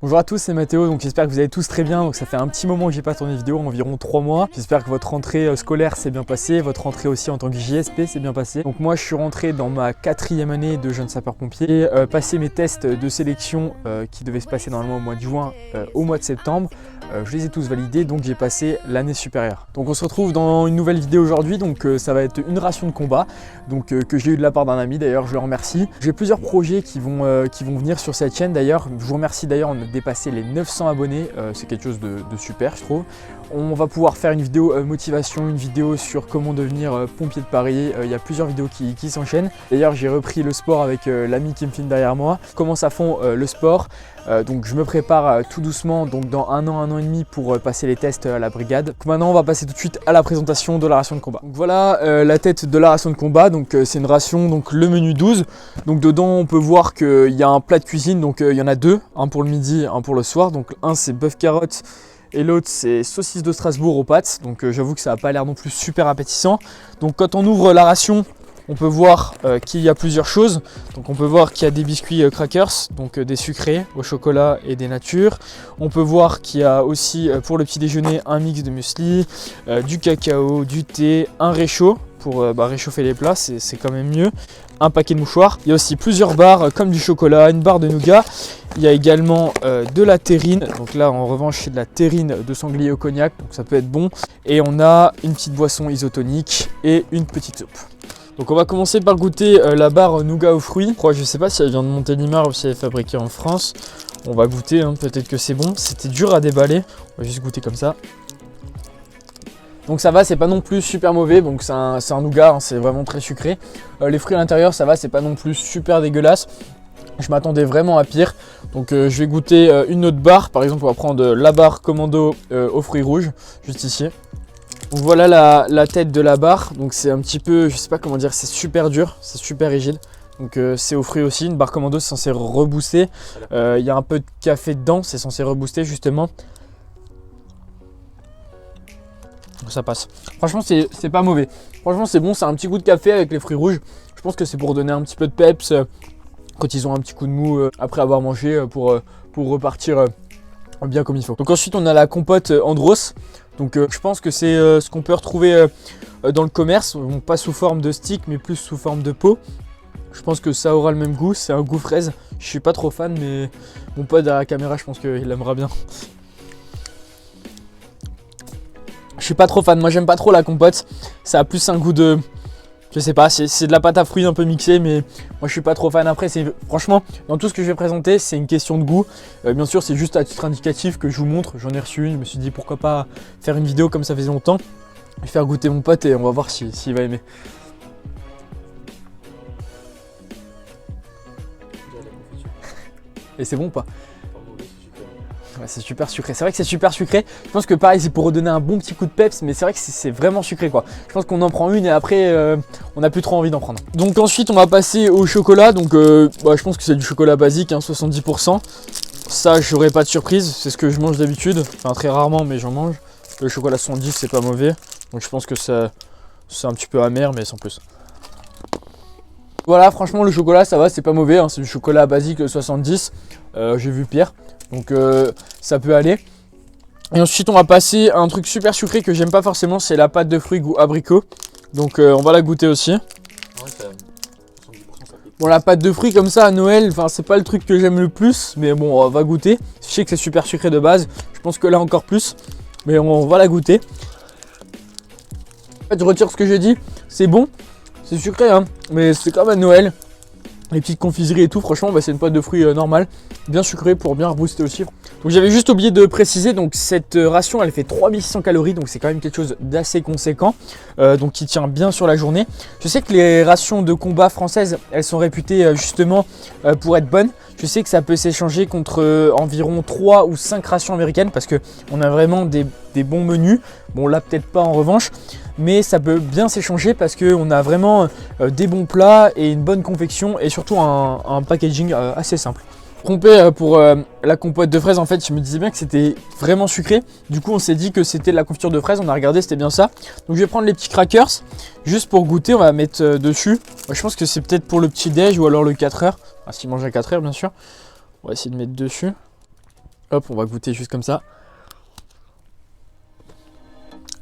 Bonjour à tous, c'est Mathéo, donc j'espère que vous allez tous très bien. Donc ça fait un petit moment que j'ai pas tourné de vidéo, environ 3 mois. J'espère que votre rentrée scolaire s'est bien passée, votre rentrée aussi en tant que JSP s'est bien passée. Donc moi je suis rentré dans ma 4e année de jeune sapeur-pompier et passé mes tests de sélection qui devaient se passer normalement au mois de juin au mois de septembre. Je les ai tous validés, donc j'ai passé l'année supérieure. Donc on se retrouve dans une nouvelle vidéo aujourd'hui, donc ça va être une ration de combat donc, que j'ai eu de la part d'un ami, d'ailleurs je le remercie. J'ai plusieurs projets qui vont venir sur cette chaîne d'ailleurs. Je vous remercie d'ailleurs, on a dépassé les 900 abonnés, c'est quelque chose de super je trouve. On va pouvoir faire une vidéo motivation, une vidéo sur comment devenir pompier de Paris. Il y a plusieurs vidéos qui s'enchaînent. D'ailleurs j'ai repris le sport avec l'ami qui me filme derrière moi. Comment ça fond le sport. Donc je me prépare tout doucement, donc dans un an et demi pour passer les tests à la brigade. Donc maintenant on va passer tout de suite à la présentation de la ration de combat. Donc voilà la tête de la ration de combat, donc c'est une ration, donc le menu 12. Donc dedans on peut voir qu'il y a un plat de cuisine, donc il y en a deux, un pour le midi, un pour le soir. Donc un c'est bœuf carotte et l'autre c'est saucisse de Strasbourg aux pâtes. Donc j'avoue que ça n'a pas l'air non plus super appétissant. Donc quand on ouvre la ration, on peut voir qu'il y a plusieurs choses. Donc on peut voir qu'il y a des biscuits crackers, donc des sucrés au chocolat et des natures. On peut voir qu'il y a aussi pour le petit déjeuner un mix de muesli, du cacao, du thé, un réchaud pour réchauffer les plats, c'est quand même mieux. Un paquet de mouchoirs. Il y a aussi plusieurs barres comme du chocolat, une barre de nougat. Il y a également de la terrine. Donc là en revanche c'est de la terrine de sanglier au cognac, donc ça peut être bon. Et on a une petite boisson isotonique et une petite soupe. Donc on va commencer par goûter la barre nougat aux fruits. Je sais pas si elle vient de Montélimar ou si elle est fabriquée en France. On va goûter, hein, peut-être que c'est bon. C'était dur à déballer. On va juste goûter comme ça. Donc ça va, c'est pas non plus super mauvais. Donc c'est un nougat, hein, c'est vraiment très sucré. Les fruits à l'intérieur, ça va, c'est pas non plus super dégueulasse. Je m'attendais vraiment à pire. Donc je vais goûter une autre barre. Par exemple, on va prendre la barre commando aux fruits rouges, juste ici. Donc voilà la tête de la barre, donc c'est un petit peu, je sais pas comment dire, c'est super dur, c'est super rigide. Donc c'est aux fruits aussi, une barre commando c'est censé rebooster. Il y a un peu de café dedans, c'est censé rebooster justement. Donc ça passe. Franchement c'est pas mauvais. Franchement c'est bon, c'est un petit goût de café avec les fruits rouges. Je pense que c'est pour donner un petit peu de peps quand ils ont un petit coup de mou après avoir mangé pour repartir bien comme il faut. Donc ensuite on a la compote Andros. Donc je pense que c'est ce qu'on peut retrouver dans le commerce, bon, pas sous forme de stick mais plus sous forme de pot. Je pense que ça aura le même goût, c'est un goût fraise. Je suis pas trop fan mais mon pote derrière la caméra je pense qu'il aimera bien. Je suis pas trop fan, moi j'aime pas trop la compote. Ça a plus un goût de... Je sais pas, c'est de la pâte à fruits un peu mixée, mais moi je suis pas trop fan. Après, franchement, dans tout ce que je vais présenter, c'est une question de goût. Bien sûr, c'est juste à titre indicatif que je vous montre. J'en ai reçu une, je me suis dit pourquoi pas faire une vidéo comme ça faisait longtemps. Je vais faire goûter mon pote et on va voir s'il va aimer. Et c'est bon ou pas? Ouais, c'est super sucré, c'est vrai que c'est super sucré. Je pense que pareil c'est pour redonner un bon petit coup de peps, mais c'est vrai que c'est vraiment sucré quoi. Je pense qu'on en prend une et après on n'a plus trop envie d'en prendre. Donc ensuite on va passer au chocolat. Donc je pense que c'est du chocolat basique, hein, 70%. Ça j'aurais pas de surprise, c'est ce que je mange d'habitude. Enfin très rarement mais j'en mange. Le chocolat 70 c'est pas mauvais. Donc je pense que c'est un petit peu amer mais sans plus. Voilà, franchement le chocolat ça va, c'est pas mauvais, hein, c'est du chocolat basique 70. J'ai vu pire. Donc ça peut aller. Et ensuite on va passer à un truc super sucré que j'aime pas forcément, c'est la pâte de fruits goût abricot. Donc on va la goûter aussi. Bon la pâte de fruits comme ça à Noël, c'est pas le truc que j'aime le plus, mais bon on va goûter. Je sais que c'est super sucré de base, je pense que là encore plus, mais on va la goûter. En fait je retire ce que j'ai dit, c'est bon, c'est sucré hein, mais c'est comme à Noël. Les petites confiseries et tout, franchement c'est une pâte de fruits normale, bien sucrée pour bien rebooster aussi. Donc j'avais juste oublié de préciser, donc cette ration elle fait 3600 calories, donc c'est quand même quelque chose d'assez conséquent, donc qui tient bien sur la journée. Je sais que les rations de combat françaises, elles sont réputées justement pour être bonnes. Je sais que ça peut s'échanger contre environ 3 ou 5 rations américaines parce qu'on a vraiment des bons menus. Bon là peut-être pas en revanche, mais ça peut bien s'échanger parce qu'on a vraiment des bons plats et une bonne confection et surtout un packaging assez simple. Trompé pour la compote de fraises, en fait je me disais bien que c'était vraiment sucré. Du coup on s'est dit que c'était de la confiture de fraises, on a regardé, c'était bien ça. Donc je vais prendre les petits crackers juste pour goûter, on va mettre dessus. Je pense que c'est peut-être pour le petit déj ou alors le 4h. S'il mange à 4h bien sûr. On va essayer de mettre dessus. Hop, on va goûter juste comme ça.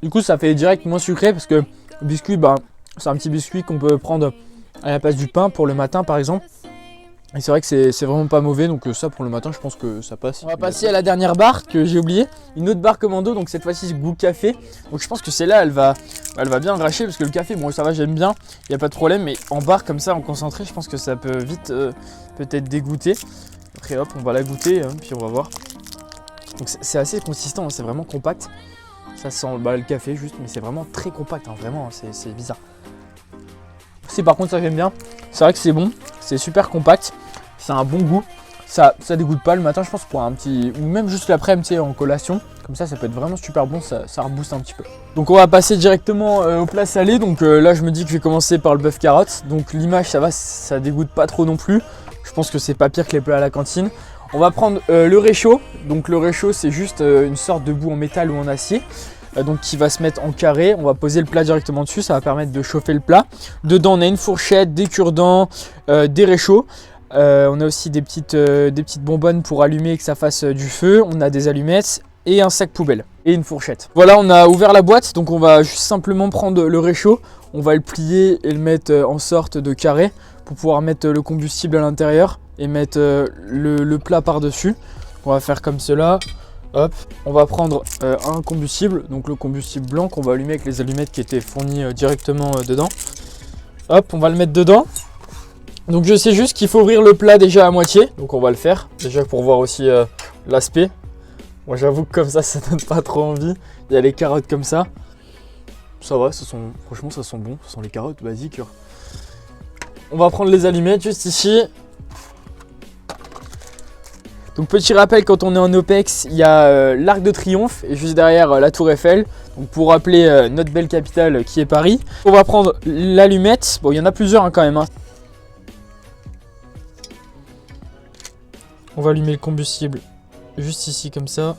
Du coup, ça fait direct moins sucré parce que le biscuit, bah, c'est un petit biscuit qu'on peut prendre à la place du pain pour le matin par exemple. Et c'est vrai que c'est vraiment pas mauvais, donc ça pour le matin je pense que ça passe. On va passer à la dernière barre que j'ai oublié, une autre barre commando, donc cette fois-ci goût café. Donc je pense que celle-là elle va bien racher parce que le café, bon ça va, j'aime bien, il n'y a pas de problème, mais en barre comme ça, en concentré, je pense que ça peut vite peut-être dégoûter. Après hop, on va la goûter, puis on va voir. Donc c'est assez consistant, c'est vraiment compact. Ça sent le café juste, mais c'est vraiment très compact, vraiment, c'est bizarre. Si par contre ça j'aime bien, c'est vrai que c'est bon, c'est super compact, c'est un bon goût, ça dégoûte pas le matin je pense pour un petit, ou même juste l'après-midi en collation, comme ça peut être vraiment super bon, ça rebooste un petit peu. Donc on va passer directement au plat salé, donc là je me dis que je vais commencer par le bœuf carotte, donc l'image ça va, ça dégoûte pas trop non plus, je pense que c'est pas pire que les plats à la cantine. On va prendre le réchaud, donc le réchaud c'est juste une sorte de bout en métal ou en acier. Donc qui va se mettre en carré, on va poser le plat directement dessus, ça va permettre de chauffer le plat. Dedans on a une fourchette, des cure-dents, des réchauds. On a aussi des petites bonbonnes pour allumer et que ça fasse du feu. On a des allumettes et un sac poubelle et une fourchette. Voilà, on a ouvert la boîte, donc on va juste simplement prendre le réchaud. On va le plier et le mettre en sorte de carré pour pouvoir mettre le combustible à l'intérieur et mettre le plat par-dessus. On va faire comme cela. Hop, on va prendre un combustible, donc le combustible blanc qu'on va allumer avec les allumettes qui étaient fournies directement dedans. Hop, on va le mettre dedans. Donc je sais juste qu'il faut ouvrir le plat déjà à moitié, donc on va le faire, déjà pour voir aussi l'aspect. Moi j'avoue que comme ça donne pas trop envie. Il y a les carottes comme ça. Ça va, franchement ça sent bon, ça sent les carottes basiques. On va prendre les allumettes juste ici. Donc petit rappel, quand on est en OPEX, il y a l'Arc de Triomphe et juste derrière la Tour Eiffel. Donc pour rappeler notre belle capitale qui est Paris. On va prendre l'allumette. Bon, il y en a plusieurs quand même. On va allumer le combustible juste ici comme ça.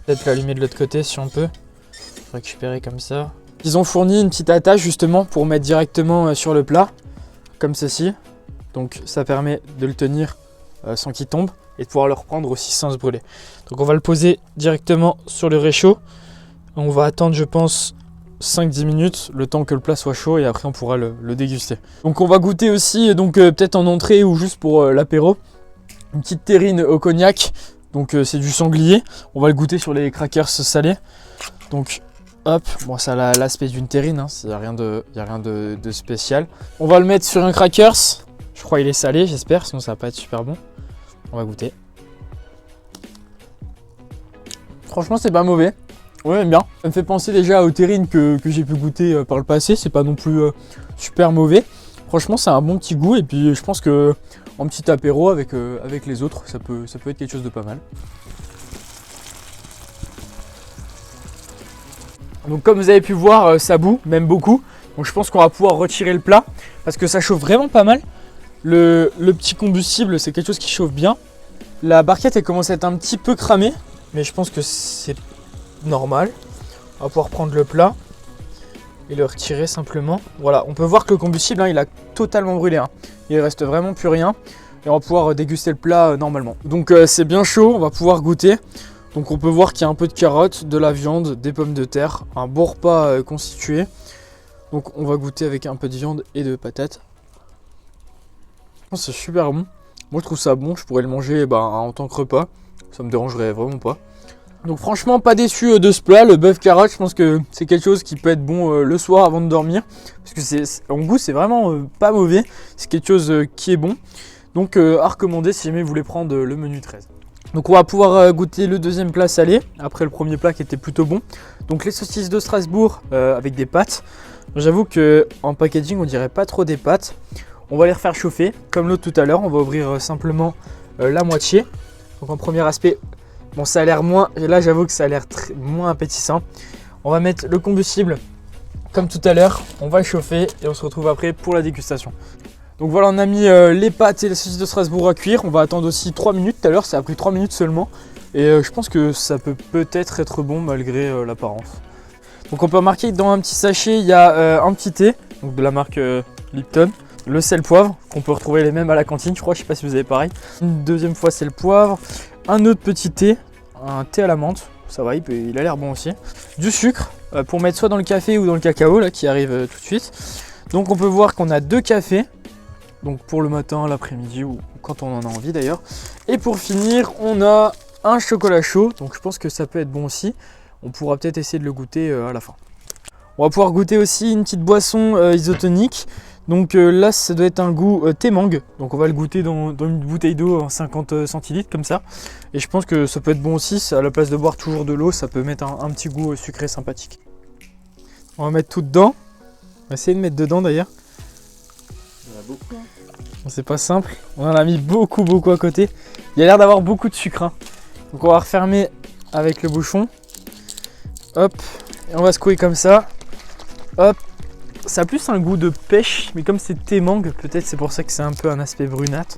Peut-être l'allumer de l'autre côté si on peut. Récupérer comme ça. Ils ont fourni une petite attache justement pour mettre directement sur le plat. Comme ceci. Donc ça permet de le tenir sans qu'il tombe. Et de pouvoir le reprendre aussi sans se brûler. Donc on va le poser directement sur le réchaud. On va attendre je pense 5-10 minutes, le temps que le plat soit chaud et après on pourra le déguster. Donc on va goûter aussi, donc peut-être en entrée ou juste pour l'apéro, une petite terrine au cognac. Donc c'est du sanglier. On va le goûter sur les crackers salés. Donc hop, bon ça a l'aspect d'une terrine, il n'y a rien de spécial. On va le mettre sur un crackers. Je crois qu'il est salé, j'espère, sinon ça va pas être super bon. On va goûter. Franchement c'est pas mauvais. Ouais, j'aime bien. Ça me fait penser déjà aux terrines que j'ai pu goûter par le passé. C'est pas non plus super mauvais. Franchement c'est un bon petit goût. Et puis je pense que en petit apéro avec les autres, ça peut être quelque chose de pas mal. Donc comme vous avez pu voir, ça bout, même beaucoup. Donc je pense qu'on va pouvoir retirer le plat. Parce que ça chauffe vraiment pas mal. Le petit combustible, c'est quelque chose qui chauffe bien. La barquette, elle commence à être un petit peu cramée, mais je pense que c'est normal. On va pouvoir prendre le plat et le retirer simplement. Voilà, on peut voir que le combustible, il a totalement brûlé. Il reste vraiment plus rien. Et on va pouvoir déguster le plat normalement. Donc c'est bien chaud, on va pouvoir goûter. Donc on peut voir qu'il y a un peu de carottes, de la viande, des pommes de terre. Un bon repas constitué. Donc on va goûter avec un peu de viande et de patates. C'est super bon. Moi je trouve ça bon, je pourrais le manger en tant que repas. Ça me dérangerait vraiment pas. Donc franchement pas déçu de ce plat, le bœuf carotte. Je pense que c'est quelque chose qui peut être bon le soir avant de dormir. Parce que en goût c'est vraiment pas mauvais. C'est quelque chose qui est bon. Donc à recommander si jamais vous voulez prendre le menu 13. Donc on va pouvoir goûter le deuxième plat salé. Après le premier plat qui était plutôt bon. Donc les saucisses de Strasbourg avec des pâtes. J'avoue qu'en packaging on dirait pas trop des pâtes. On va les refaire chauffer, comme l'autre tout à l'heure. On va ouvrir simplement la moitié. Donc en premier aspect, bon ça a l'air moins, là j'avoue que ça a l'air moins appétissant. On va mettre le combustible comme tout à l'heure. On va le chauffer et on se retrouve après pour la dégustation. Donc voilà, on a mis les pâtes et les saucisses de Strasbourg à cuire. On va attendre aussi 3 minutes. Tout à l'heure ça a pris 3 minutes seulement. Et je pense que ça peut peut-être être bon malgré l'apparence. Donc on peut remarquer que dans un petit sachet, il y a un petit thé, donc de la marque Lipton. Le sel poivre, qu'on peut retrouver les mêmes à la cantine, je crois, je sais pas si vous avez pareil. Une deuxième fois sel poivre, un autre petit thé, un thé à la menthe, ça va, il a l'air bon aussi. Du sucre, pour mettre soit dans le café ou dans le cacao, là, qui arrive tout de suite. Donc on peut voir qu'on a 2 cafés, donc pour le matin, l'après-midi ou quand on en a envie d'ailleurs. Et pour finir, on a un chocolat chaud, donc je pense que ça peut être bon aussi. On pourra peut-être essayer de le goûter à la fin. On va pouvoir goûter aussi une petite boisson isotonique. Donc là, ça doit être un goût thé mangue. Donc on va le goûter dans une bouteille d'eau en 50 centilitres comme ça. Et je pense que ça peut être bon aussi. À la place de boire toujours de l'eau, ça peut mettre un petit goût sucré sympathique. On va mettre tout dedans. On va essayer de mettre dedans d'ailleurs. Il y en a beaucoup. Hein. C'est pas simple. On en a mis beaucoup à côté. Il y a l'air d'avoir beaucoup de sucre. Hein. Donc on va refermer avec le bouchon. Hop. Et on va secouer comme ça. Hop. Ça a plus un goût de pêche, mais comme c'est thé mangue, peut-être c'est pour ça que c'est un peu un aspect brunâtre.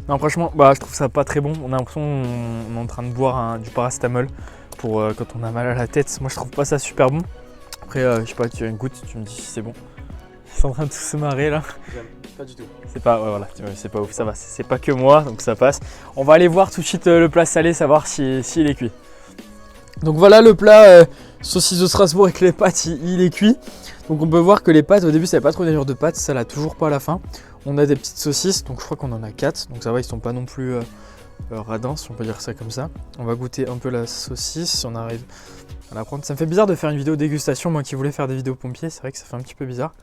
Non, franchement, je trouve ça pas très bon. On a l'impression qu'on est en train de boire du paracétamol pour quand on a mal à la tête. Moi, je trouve pas ça super bon. Après, je sais pas, tu as une goutte, tu me dis si c'est bon. Ils sont en train de tous se marrer là. Pas du tout. C'est pas, ouais, voilà, c'est pas ouf, ça va. C'est pas que moi, donc ça passe. On va aller voir tout de suite le plat salé, savoir s'il est cuit. Donc voilà le plat saucisse de Strasbourg avec les pâtes, il est cuit. Donc on peut voir que les pâtes au début ça n'avait pas trop d'allure de pâtes, ça l'a toujours pas à la fin. On a des petites saucisses, donc je crois qu'on en a 4, donc ça va, ils sont pas non plus radins si on peut dire ça comme ça. On va goûter un peu la saucisse si on arrive à la prendre. Ça me fait bizarre de faire une vidéo dégustation, moi qui voulais faire des vidéos pompiers, c'est vrai que ça fait un petit peu bizarre.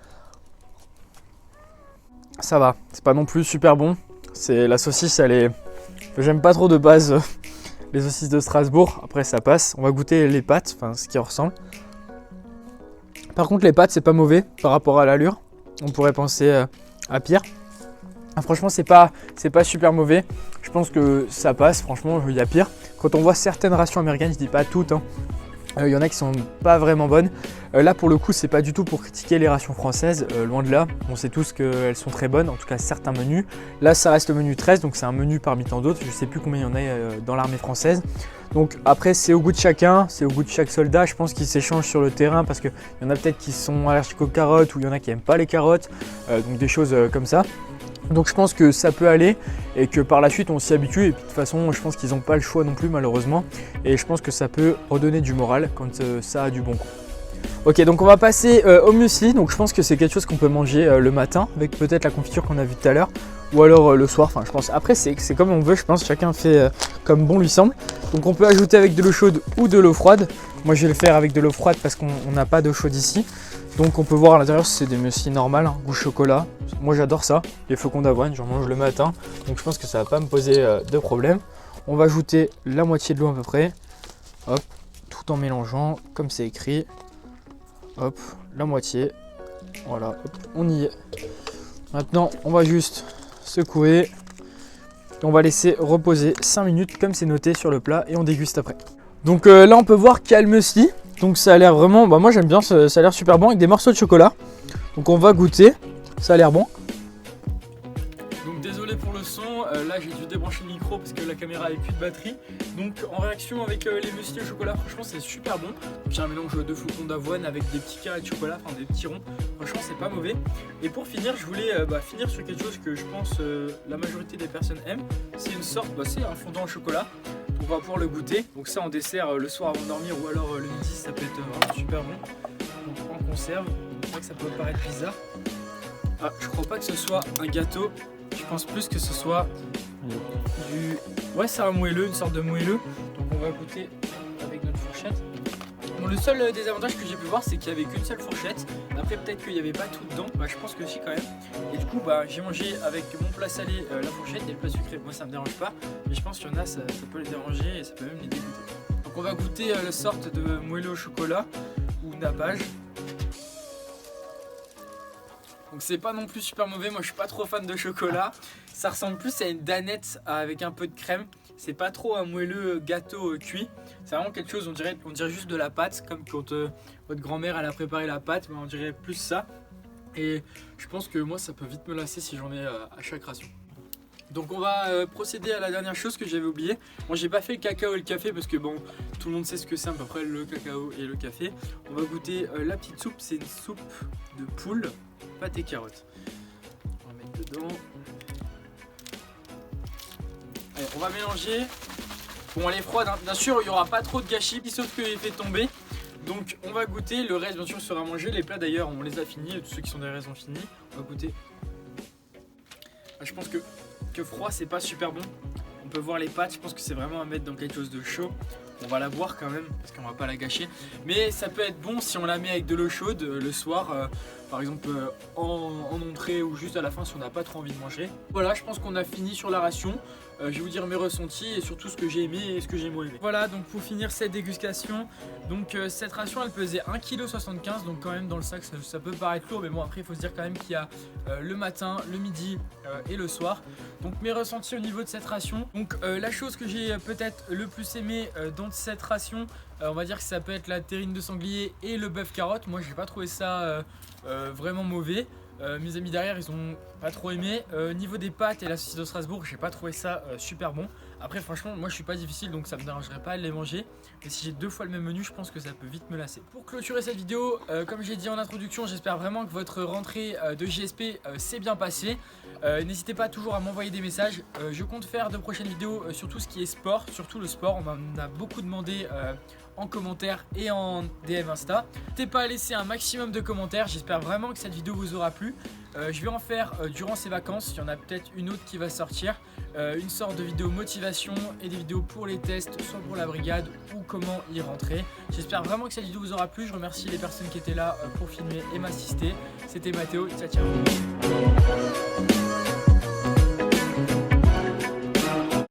Ça va, c'est pas non plus super bon. La saucisse elle est... J'aime pas trop de base les saucisses de Strasbourg, après ça passe. On va goûter les pâtes, enfin ce qui ressemble. Par contre les pâtes c'est pas mauvais par rapport à l'allure. On pourrait penser à pire. Franchement c'est pas super mauvais. Je pense que ça passe, franchement il y a pire. Quand on voit certaines rations américaines, je dis pas toutes, hein, il y en a qui sont pas vraiment bonnes. Là pour le coup c'est pas du tout pour critiquer les rations françaises, loin de là. On sait tous qu'elles sont très bonnes, en tout cas certains menus. Là ça reste le menu 13, donc c'est un menu parmi tant d'autres. Je sais plus combien il y en a dans l'armée française. Donc après c'est au goût de chacun, c'est au goût de chaque soldat. Je pense qu'ils s'échangent sur le terrain parce qu'il y en a peut-être qui sont allergiques aux carottes ou il y en a qui aiment pas les carottes. Donc des choses comme ça. Donc je pense que ça peut aller et que par la suite on s'y habitue et puis de toute façon je pense qu'ils n'ont pas le choix non plus malheureusement et je pense que ça peut redonner du moral quand ça a du bon goût. Ok, donc on va passer au muesli. Donc je pense que c'est quelque chose qu'on peut manger le matin avec peut-être la confiture qu'on a vue tout à l'heure ou alors le soir, enfin je pense après c'est comme on veut, je pense chacun fait comme bon lui semble. Donc on peut ajouter avec de l'eau chaude ou de l'eau froide. Moi je vais le faire avec de l'eau froide parce qu'on n'a pas d'eau chaude ici. Donc on peut voir à l'intérieur c'est des muesli normales, hein, goût chocolat. Moi j'adore ça, les flocons d'avoine, j'en mange le matin. Donc je pense que ça va pas me poser de problème. On va ajouter la moitié de l'eau à peu près. Hop, tout en mélangeant comme c'est écrit. Hop, la moitié. Voilà, hop, on y est. Maintenant on va juste secouer. Et on va laisser reposer 5 minutes comme c'est noté sur le plat et on déguste après. Donc là on peut voir qu'il y a le muesli. Donc ça a l'air vraiment, moi j'aime bien, ça a l'air super bon avec des morceaux de chocolat. Donc on va goûter, ça a l'air bon. Donc désolé pour le son, là j'ai dû débrancher le micro parce que la caméra avait plus de batterie. Donc en réaction avec les muesli au chocolat, franchement c'est super bon. J'ai un mélange de flocons d'avoine avec des petits carrés de chocolat, enfin des petits ronds. Franchement c'est pas mauvais. Et pour finir, je voulais finir sur quelque chose que je pense la majorité des personnes aiment. C'est une sorte, c'est un fondant au chocolat. On va pouvoir le goûter, donc ça en dessert le soir avant de dormir ou alors le midi, ça peut être vraiment super bon. Donc en conserve, c'est vrai que ça peut paraître bizarre. Ah, je crois pas que ce soit un gâteau, je pense plus que ce soit du... Ouais, c'est un moelleux, une sorte de moelleux. Donc on va goûter avec notre fourchette. Bon, le seul désavantage que j'ai pu voir, c'est qu'il n'y avait qu'une seule fourchette. Après peut-être qu'il n'y avait pas tout dedans, je pense que si quand même. Et du coup j'ai mangé avec mon plat salé la fourchette et le plat sucré. Moi ça me dérange pas, mais je pense qu'il y en a ça peut les déranger et ça peut même les dégoûter. Donc on va goûter la sorte de moelleux au chocolat ou nappage. Donc c'est pas non plus super mauvais, moi je suis pas trop fan de chocolat. Ça ressemble plus à une danette avec un peu de crème. C'est pas trop un moelleux gâteau cuit. C'est vraiment quelque chose, on dirait juste de la pâte. Comme quand votre grand-mère elle a préparé la pâte, mais on dirait plus ça. Et je pense que moi ça peut vite me lasser si j'en ai à chaque ration. Donc on va procéder à la dernière chose que j'avais oublié. Moi j'ai pas fait le cacao et le café parce que bon, tout le monde sait ce que c'est à peu près le cacao et le café. On va goûter la petite soupe, c'est une soupe de poule, pâte et carottes. On va mettre dedans. Allez, on va mélanger. Bon, elle est froide, hein. Bien sûr, il n'y aura pas trop de gâchis, sauf que l'effet tombé. Donc, on va goûter. Le reste, bien sûr, sera mangé. Les plats, d'ailleurs, on les a finis. Tous ceux qui sont derrière sont finis. On va goûter. Je pense que froid, c'est pas super bon. On peut voir les pâtes. Je pense que c'est vraiment à mettre dans quelque chose de chaud. On va la boire quand même, parce qu'on va pas la gâcher. Mais ça peut être bon si on la met avec de l'eau chaude le soir. Par exemple en entrée ou juste à la fin si on n'a pas trop envie de manger. Voilà, je pense qu'on a fini sur la ration. Je vais vous dire mes ressentis et surtout ce que j'ai aimé et ce que j'ai moins aimé. Voilà, donc pour finir cette dégustation, donc cette ration elle pesait 1,75 kg, donc quand même dans le sac ça peut paraître lourd, mais bon après il faut se dire quand même qu'il y a le matin, le midi et le soir. Donc mes ressentis au niveau de cette ration, donc la chose que j'ai peut-être le plus aimé dans cette ration, on va dire que ça peut être la terrine de sanglier et le bœuf carotte. Moi j'ai pas trouvé ça vraiment mauvais. Mes amis derrière ils ont pas trop aimé. Niveau des pâtes et la saucisse de Strasbourg, j'ai pas trouvé ça super bon. Après franchement moi je suis pas difficile donc ça me dérangerait pas de les manger. Mais si j'ai 2 fois le même menu, je pense que ça peut vite me lasser. Pour clôturer cette vidéo, comme j'ai dit en introduction, j'espère vraiment que votre rentrée de JSP s'est bien passée. N'hésitez pas toujours à m'envoyer des messages. Je compte faire de prochaines vidéos sur tout ce qui est sport, surtout le sport. On m'en a beaucoup demandé en commentaire et en DM Insta. N'hésitez pas à laisser un maximum de commentaires. J'espère vraiment que cette vidéo vous aura plu. Je vais en faire durant ces vacances. Il y en a peut-être une autre qui va sortir. Une sorte de vidéo motivation et des vidéos pour les tests, soit pour la brigade ou comment y rentrer. J'espère vraiment que cette vidéo vous aura plu. Je remercie les personnes qui étaient là pour filmer et m'assister. C'était Mathéo. Ciao ciao.